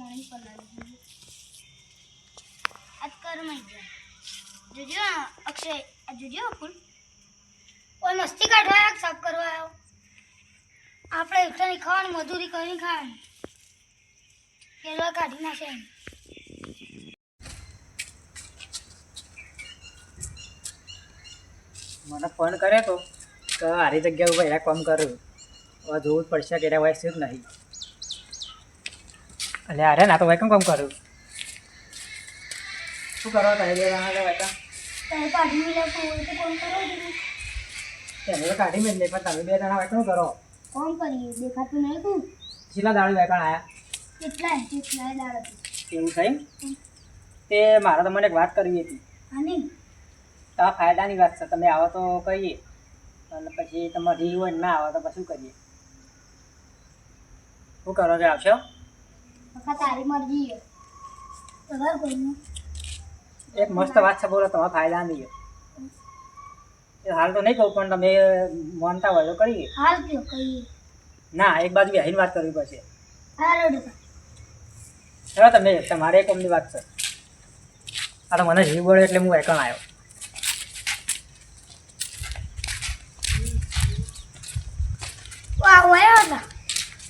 પાણી પલાળી આજ કરમાઈ ગયા જોજો અક્ષય આ જોજો ફૂલ ઓય મસ્તી કાઢવા આગ સાફ કરવા આવ્યો આપણે એકટાની ખાવાની મજૂરી કરીને ખાવાની પેલા કાઢી નાખે મને ફોન કર્યો તો હારી જગ્યા ઉપર એના કામ કર્યું હવે જોવું જ પડશે કે એના વયસ જ નહીં એટલે અરે ના તો ભાઈ કેમ કામ કર્યું શું કરો તમે બે જણા તો ભાઈ તમે કાઢી મિલા તો હોય તો કોણ કરો તમે તો કાઢી મેં પણ તમે બે જણા ભાઈ શું કરો કોણ કરીએ દેખાતું નહીં તું છેલ્લા દાડી વેકણ આવ્યા કેટલાય દાડા એવું થયું તે મારે તો મને એક વાત કરવી હતી આની તમારા ફાયદાની વાત છે તમે આવો તો કહીએ અને પછી તમારે રીહ હોય ના આવે તો પછી શું કરીએ શું કરો કે આવશો વખત તારી મરજી છે તમારે કોઈનું એક મસ્ત વાત છે બોલો તમારા ફાયદા નહીં એ હાલ તો નહીં કહું પણ તમે માનતા હોય તો કરીએ હાલ કયો કહીએ ના એક બાજુ બેહીને વાત કરવી પડશે હાલો ડકા ચલો તમે તમારે એક અમની વાત છે આ તો મને જીવ બળ્યો એટલે હું એકણ આવ્યો વાહ વાહ હતા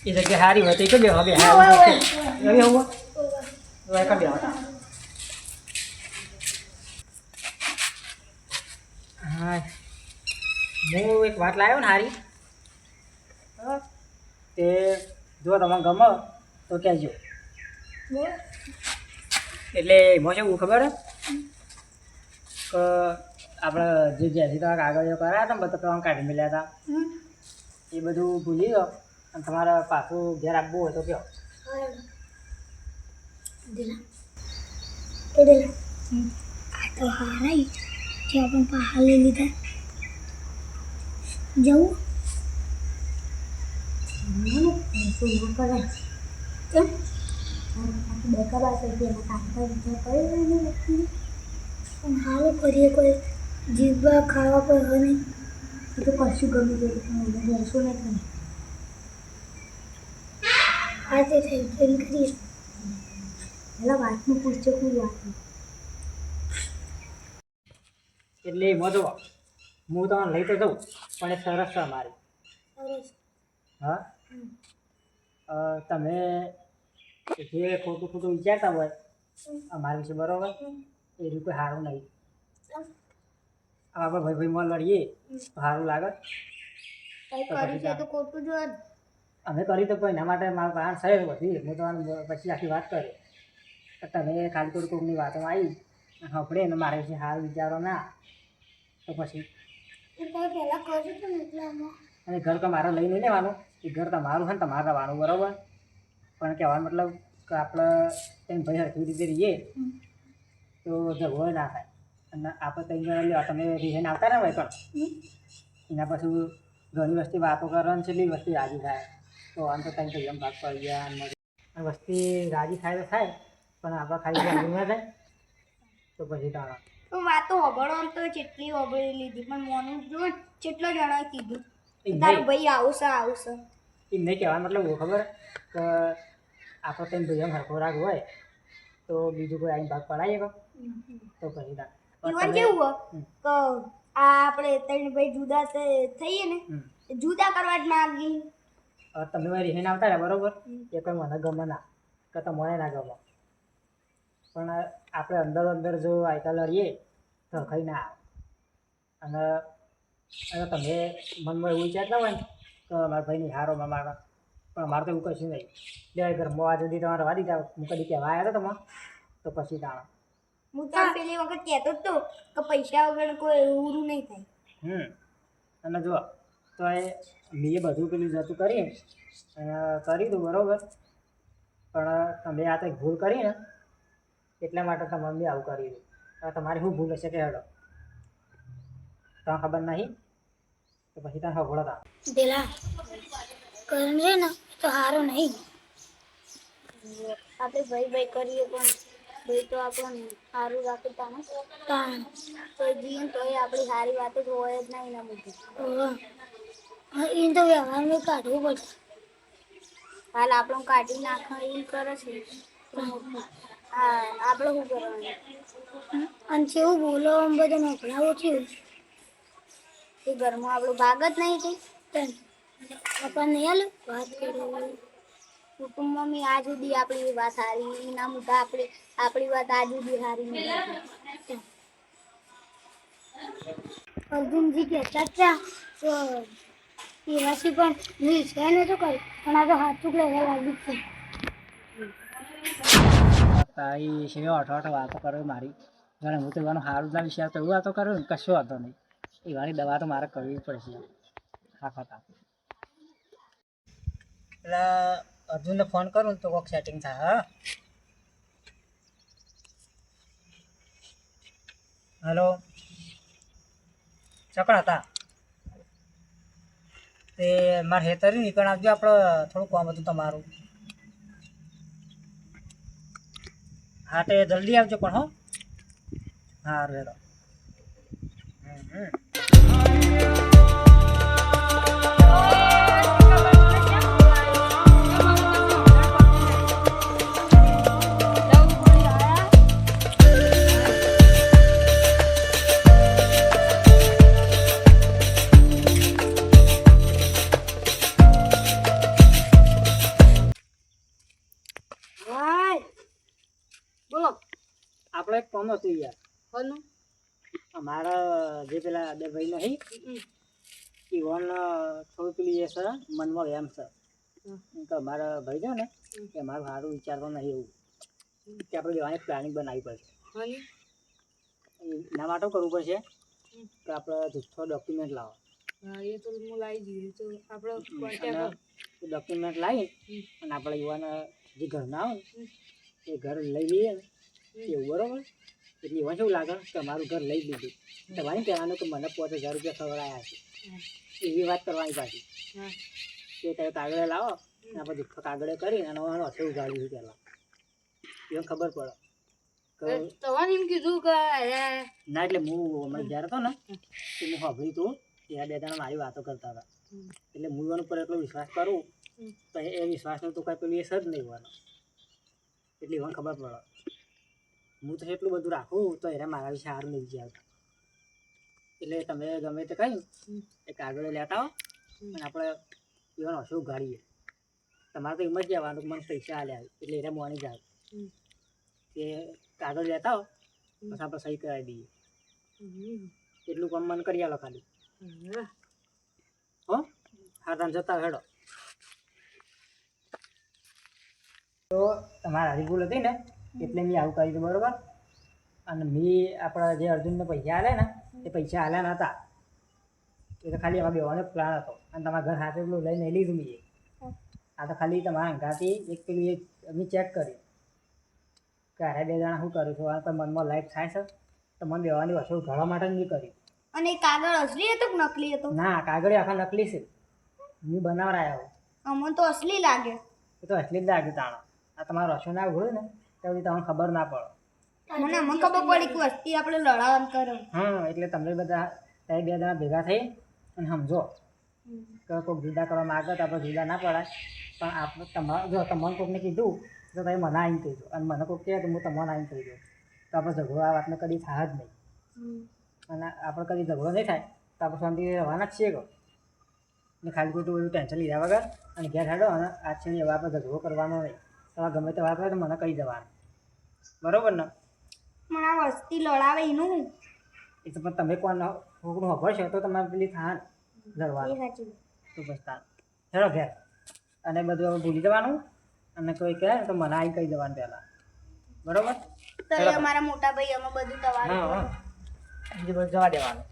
એ જગ્યા સારી હોય તો એક બે હવે વાહ વાહ હવે હોવો એક બે હતા હા હું એક વાત લાવ્યો ને હારી તે જો તમને ગમે તો કહેજો એટલે એમાં શું ખબર કે આપણે જે જેસી તો કાગળિયો કરાયા હતા ને બધા પ્રમાણ કાઢી મળ્યા હતા એ બધું ભૂલી ગયો અને તમારે પાછું ઘેર આપવું હોય તો કહો આ તો હારાઈ જે આપણે પહાડ લઈ લીધા જવું કેમ બેકા પાસે એના કાંતા વિચાર કરી પણ હાલ કરીએ કોઈ જીવવા ખાવા કોઈ હોય નહીં એ તો કશું ગમી ગયું મને રહેશું નહીં આજે થઈ કેમ કરીએ પેલા વાતનું પૂછજો કોઈ વાત એટલે એમાં જો હું તમને લઈ તો જાઉં પણ એ સરસ છે મારી સરસ હા તમે જે ખોટું ખોટું વિચારતા હોય અમારા વિશે બરાબર એ રીતે સારું નહીં આપણે ભાઈ ભાઈમાં લડીએ તો સારું લાગે કઈ કર્યું છે તો ખોટું જો અમે કરી તો કોઈ એના માટે મારા પાસે સાહેબ બધી હું તો પછી આખી વાત કરી તમે ખાલી થોડી કોઈની વાતોમાં આવી હફડે ને મારે વિશે સારું વિચારો ના તો પછી પહેલાં કર્યું હતું ને એટલે આમાં અને ઘર તો મારે લઈ નહીં લેવાનું એ ઘર તમારું છે ને તમારે રહેવાનું બરાબર પણ કહેવાનો મતલબ કે આપણે કંઈ ભાઈ હરખી રીતે રહીએ તો ઝઘડો ના થાય અને આપણે કંઈ જણા લેવા તમે રિહાઈને આવતા ને હોય પણ એના પછી ઘણી વસ્તી વાતો કરવાની છે એટલી વસ્તી રાજી થાય તો આમ તો કંઈ ભાઈ એમ ભાગ પડી ગયા અને વસ્તી રાજી થાય તો થાય પણ આપણે ખાલી રાજી ના થાય તો પછી તારા વાતો હબળો આમ તો જેટલી હબળી લીધી પણ મોનું જો જેટલો જણાએ કીધું એ તારો ભાઈ આવશે એમ નહીં કહેવાનો મતલબ એવું ખબર કે આપણો કંઈ ભાઈ એમ હરખો રાગ હોય તો બીજું કોઈ આવીને ભાગ પડાવીએ તો પછી તાર ઈવન કેવું કે આ આપણે ત્રણ ભાઈ જુદા થઈએ ને જુદા કરવા જ માંગી તમે મારી રિહાઈને આવતા રહ્યા બરાબર એ કોઈ મને ગમે ના કે તમને ના ગમે પણ આપણે અંદર અંદર જો આયતા લડીએ તો ખાઈ ના આવે અને તમે મનમાં એવું વિચારતા હોય ને કે મારા ભાઈની હારો મારા પણ મારે તો એવું કશું નહીં લે ઘરમાં આ સુધી તમારે વાડી જાઓ હું કદી કહેવા આવ્યો તમે તો પછી તાણા હું તો પેલી વખત કહેતો જ તો કે પૈસા વગર કોઈ ઉરું નહીં થાય અને જો તો એ મેં બધું પેલું જતું કરી કરી દઉં બરાબર પણ તમે આ કંઈક ભૂલ કરી ને એટલા માટે તમારે બી આવું કરી દઉં તમારી શું ભૂલ હશે કે હેડો તમને ખબર નહીં તો પછી તમે ખબર હતા પેલા કરણ છે ને તો સારું નહીં આપણે ભાઈ કરીએ પણ ભાઈ તો આપણને સારું રાખે તાણ તો જીએ તો એ આપણી સારી વાતો તો હોય જ નહીં ના બધી એ તો વ્યવહારમાં કાઢવું પડશે હાલ આપણું કાઢી નાખવા એ કરે છે હા આપણે શું કરવાનું અને કેવું બોલો આમ બધો નોકરાવો થયું એ ઘરમાં આપણો ભાગ જ નહીં કઈ પપ્પા નહીં હાલ વાત કરો કુટુંબમાં મેં આજ સુધી આપણી વાત હારી ના મોટા આપણી વાત આજ સુધી હારી નહીં અર્જુનજી કહેતા હતા તો એવાથી પણ હું ઈચ્છા નતો કરી પણ આ તો હાથું લેવા લાગ્યું છે તારી સેવા અઠવાઠ વાતો કરે મારી જાણે હું તો એવાનું સારું ના વિશે તો એવું વાતો કરું ને કશો વાંધો નહીં એવાની દવા તો મારે કરવી પડશે હા ખાતા એટલે અર્જુનને ફોન કરું તો કોઈક સેટિંગ થાય હા હલો ચકણ હતા તે મારે હેતરી નીકળ આવજો આપણે થોડું કામ હતું તમારું હા તે જલ્દી આવજો પણ હો હા રેડો બોલો આપણે એક કામ હતું યાર કોનું અમારા જે પેલા બે ભાઈ નહીં એ વન થોડું પેલી એ છે મનમાં એમ છે કે અમારા ભાઈ છે ને કે મારું સારું વિચારતો નહીં એવું કે આપણે લેવાની પ્લાનિંગ બનાવવી પડશે એના માટે કરવું પડશે કે આપણે જુઠ્ઠો ડોક્યુમેન્ટ લાવો એ તો હું લાવી દીધું તો આપણે ડોક્યુમેન્ટ લાવી અને આપણે યુવાના જે ઘરના આવે ને એ ઘર લઈ લઈએ ને એવું બરોબર એટલે એમાં શું લાગે કે અમારું ઘર લઈ લીધું તમારી કહેવાનું કે મને 5000 રૂપિયા ખવડાયા છે એવી વાત કરવાની પાછી કે તમે કાગળે લાવો ને આપણે જુઠ્ઠો કાગળે કરીને અને હશે ઉગાડ્યું પહેલાં એને ખબર પડે તમારે એમ કીધું કે ના એટલે હું હમણાં જ્યારે હતો ને તો હું સાંભળ્યું હતું ત્યાં બે જણા મારી વાતો કરતા હતા એટલે હું એના ઉપર એટલો વિશ્વાસ કરું તો એ વિશ્વાસનું તો કાંઈ પેલું એ સજ નહીં હોવાનો એટલે મને ખબર પડે હું તો એટલું બધું રાખું તો એને મારા વિશે સારું નહીં આવતા એટલે તમે ગમે તે કહ્યું એ કાગળે લેતા આવો અને આપણે એવાનો હશે ઉગાડીએ તમારે તો એમ જ જવાનું મને પૈસા આલ્યા એટલે એને મોની જાય કે કાગળ લેતા આવો પછી આપણે સહી કરાવી દઈએ એટલું કામ મને કરી આલો ખાલી હો હા તમે જતા હેડો તો તમારા હારી ભૂલ હતી ને એટલે મેં આવું કર્યું હતું બરાબર અને મેં આપણા જે અર્જુનને પૈસા આલ્યા ને એ પૈસા આલ્યા નહોતા એ તો ખાલી એમાં બેવાનો પ્લાન હતો અને તમારા ઘર હાથે પેલું લઈને લીધું મેં આ તો ખાલી તમારા અંગાથી એક પેલું એક મેં ચેક કર્યું કે અરે બે જણા શું કરું છું આ તો મનમાં લાઈટ થાય છે તો મને બેવાની વસ્તુ ઘરવા માટે જ નહીં કર્યું અને કાગળ અસલી હતો કે નકલી હતો ના કાગળ આખા નકલી છે મેં બનાવરાયા અમને તો અસલી લાગે એ તો એટલી જ લાગ્યું તાણા આ તમારો રસો ના હોય ને તો તમને ખબર ના પડે મને ખબર પડી કે વસ્તી આપણે લડાવવાનું કરો હા એટલે તમે બધા ત્યાં બે જણા ભેગા થઈ અને સમજો કે કોઈક જુદા કરવા માગે તો આપણે જુદા ના પડાય પણ આપણે તમારે જો તમને કોઈકને કીધું તો તમે મને આવીને કહી દો અને મને કોઈક કહે તો હું તમને આવીને કહી દઉં તો આપણે ઝઘડો આ વાતને કદી થાય જ નહીં અને આપણે કદી ઝઘડો નહીં થાય તો આપણે શાંતિથી રહેવાના જ છીએ કહો ને ખાલી ખોટું બધું ટેન્શન લીધા વગર અને ઘેર હેડો અને આજ છે ને એવા આપણે ઝઘડો કરવાનો નહીં તમારે ગમે તે વાત હોય તો મને કહી દેવાનું બરાબર ને મને આ વસ્તી લડાવે એનું એ તો પણ તમે કોણ છોકરું ખબર તો તમારે પેલી થાન લડવાનું સાચું તો બસ તાર હેડો ઘેર અને બધું હવે ભૂલી જવાનું અને કોઈ કહે તો મને આવી કહી દેવાનું પહેલાં બરાબર તો એ અમારા મોટા ભાઈ અમે બધું તમારું હા બીજું બધું જવા દેવાનું